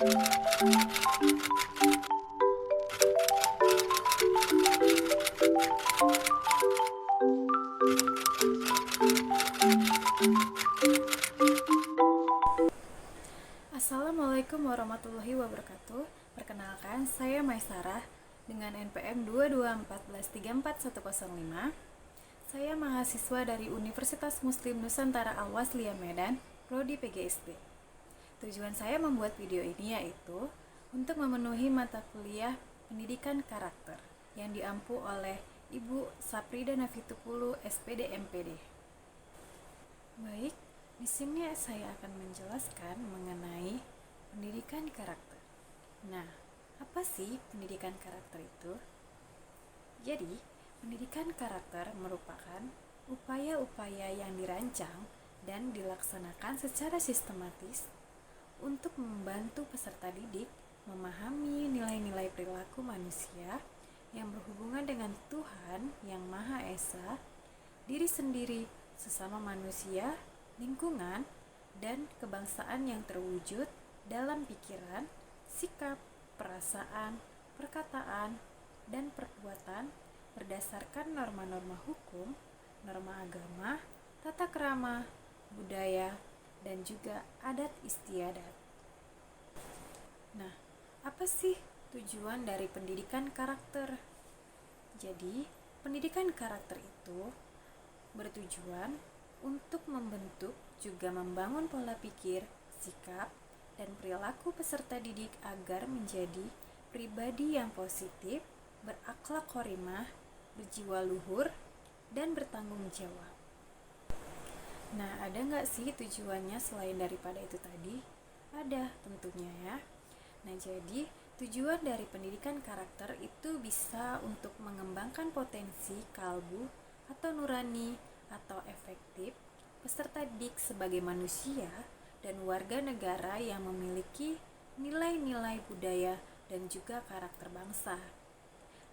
Assalamualaikum warahmatullahi wabarakatuh. Perkenalkan, saya Maisarah dengan NPM 224134105. Saya mahasiswa dari Universitas Muslim Nusantara Al-Wasliyah Medan, Prodi PGSD. Tujuan saya membuat video ini yaitu untuk memenuhi mata kuliah Pendidikan Karakter yang diampu oleh Ibu Saprida Nafitupulu, SPD MPD. Baik, di sini saya akan menjelaskan mengenai pendidikan karakter. Nah, apa sih pendidikan karakter itu? Jadi, pendidikan karakter merupakan upaya-upaya yang dirancang dan dilaksanakan secara sistematis untuk membantu peserta didik memahami nilai-nilai perilaku manusia yang berhubungan dengan Tuhan yang Maha Esa, diri sendiri, sesama manusia, lingkungan, dan kebangsaan yang terwujud dalam pikiran, sikap, perasaan, perkataan, dan perbuatan berdasarkan norma-norma hukum, norma agama, tata krama, budaya, dan juga adat istiadat. Nah, apa sih tujuan dari pendidikan karakter? Jadi, pendidikan karakter itu bertujuan untuk membentuk juga membangun pola pikir, sikap, dan perilaku peserta didik agar menjadi pribadi yang positif, berakhlak karimah, berjiwa luhur, dan bertanggung jawab. Nah, ada nggak sih tujuannya selain daripada itu tadi? Ada tentunya ya. Nah, jadi tujuan dari pendidikan karakter itu bisa untuk mengembangkan potensi kalbu atau nurani atau efektif peserta didik sebagai manusia dan warga negara yang memiliki nilai-nilai budaya dan juga karakter bangsa.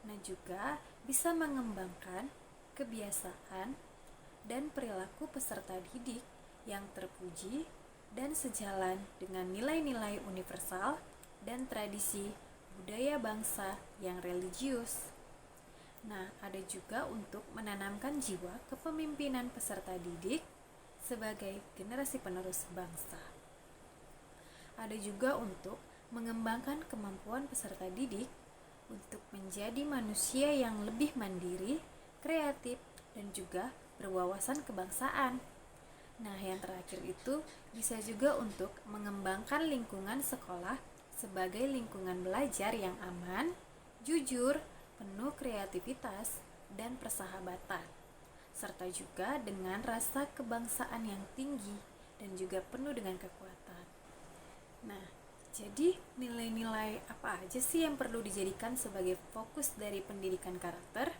Nah, juga bisa mengembangkan kebiasaan dan perilaku peserta didik yang terpuji dan sejalan dengan nilai-nilai universal dan tradisi budaya bangsa yang religius. Nah, ada juga untuk menanamkan jiwa kepemimpinan peserta didik sebagai generasi penerus bangsa. Ada juga untuk mengembangkan kemampuan peserta didik untuk menjadi manusia yang lebih mandiri, kreatif, dan juga berwawasan kebangsaan. Nah, yang terakhir itu bisa juga untuk mengembangkan lingkungan sekolah sebagai lingkungan belajar yang aman, jujur, penuh kreativitas, dan persahabatan, serta juga dengan rasa kebangsaan yang tinggi dan juga penuh dengan kekuatan. Nah, jadi nilai-nilai apa aja sih yang perlu dijadikan sebagai fokus dari pendidikan karakter?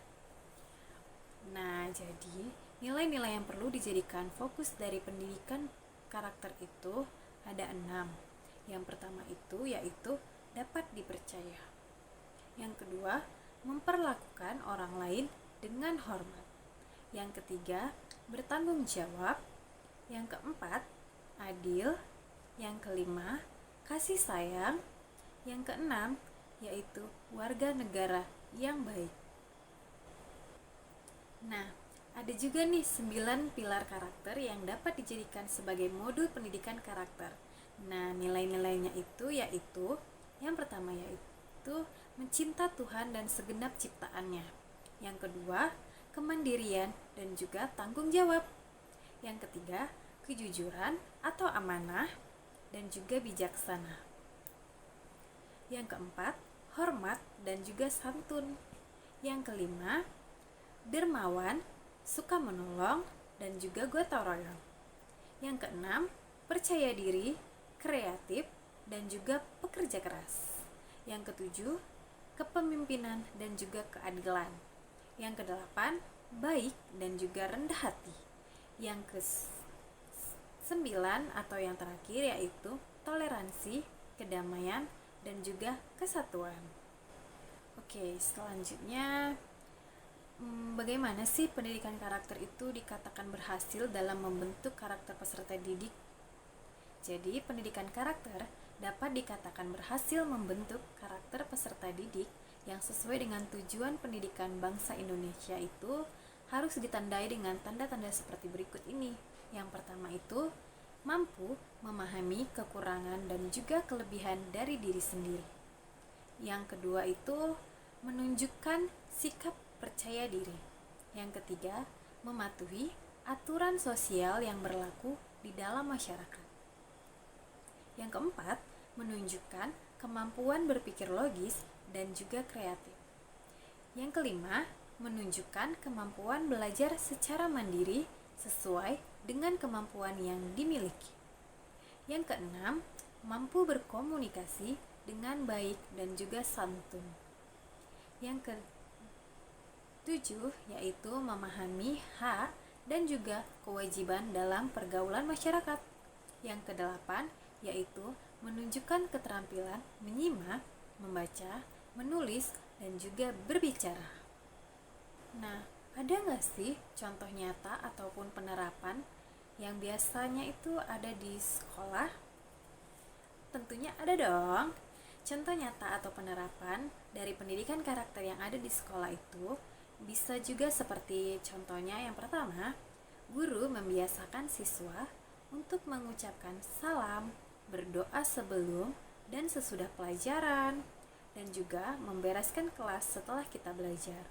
Nah, jadi nilai-nilai yang perlu dijadikan fokus dari pendidikan karakter itu ada 6. Yang pertama itu yaitu dapat dipercaya. Yang kedua, memperlakukan orang lain dengan hormat. Yang ketiga, bertanggung jawab. Yang keempat, adil. Yang kelima, kasih sayang. Yang keenam, yaitu warga negara yang baik. Nah, ada juga nih 9 pilar karakter yang dapat dijadikan sebagai modul pendidikan karakter. Nah, nilai-nilainya itu yaitu yang pertama yaitu mencinta Tuhan dan segenap ciptaannya. Yang kedua, kemandirian dan juga tanggung jawab. Yang ketiga, kejujuran atau amanah dan juga bijaksana. Yang keempat, hormat dan juga santun. Yang kelima, dermawan, suka menolong, dan juga gotong royong. Yang keenam, percaya diri, kreatif, dan juga pekerja keras. Yang ketujuh, kepemimpinan dan juga keadilan. Yang kedelapan, baik dan juga rendah hati. Yang ke-9 atau yang terakhir yaitu toleransi, kedamaian, dan juga kesatuan. Oke, selanjutnya bagaimana sih pendidikan karakter itu dikatakan berhasil dalam membentuk karakter peserta didik? Jadi, pendidikan karakter dapat dikatakan berhasil membentuk karakter peserta didik yang sesuai dengan tujuan pendidikan bangsa Indonesia itu harus ditandai dengan tanda-tanda seperti berikut ini. Yang pertama itu, mampu memahami kekurangan dan juga kelebihan dari diri sendiri. Yang kedua itu, menunjukkan sikap percaya diri. Yang ketiga, mematuhi aturan sosial yang berlaku di dalam masyarakat. Yang keempat, menunjukkan kemampuan berpikir logis dan juga kreatif. Yang kelima, menunjukkan kemampuan belajar secara mandiri sesuai dengan kemampuan yang dimiliki. Yang keenam, mampu berkomunikasi dengan baik dan juga santun. Yang ketujuh, yaitu memahami hak dan juga kewajiban dalam pergaulan masyarakat. Yang kedelapan, yaitu menunjukkan keterampilan menyimak, membaca, menulis, dan juga berbicara. Nah, ada nggak sih contoh nyata ataupun penerapan yang biasanya itu ada di sekolah? Tentunya ada dong. Contoh nyata atau penerapan dari pendidikan karakter yang ada di sekolah itu bisa juga seperti contohnya yang pertama, guru membiasakan siswa untuk mengucapkan salam, berdoa sebelum dan sesudah pelajaran, dan juga membereskan kelas setelah kita belajar.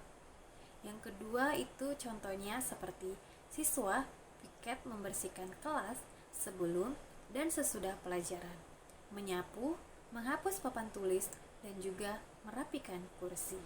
Yang kedua itu contohnya seperti siswa piket membersihkan kelas sebelum dan sesudah pelajaran, menyapu, menghapus papan tulis, dan juga merapikan kursi.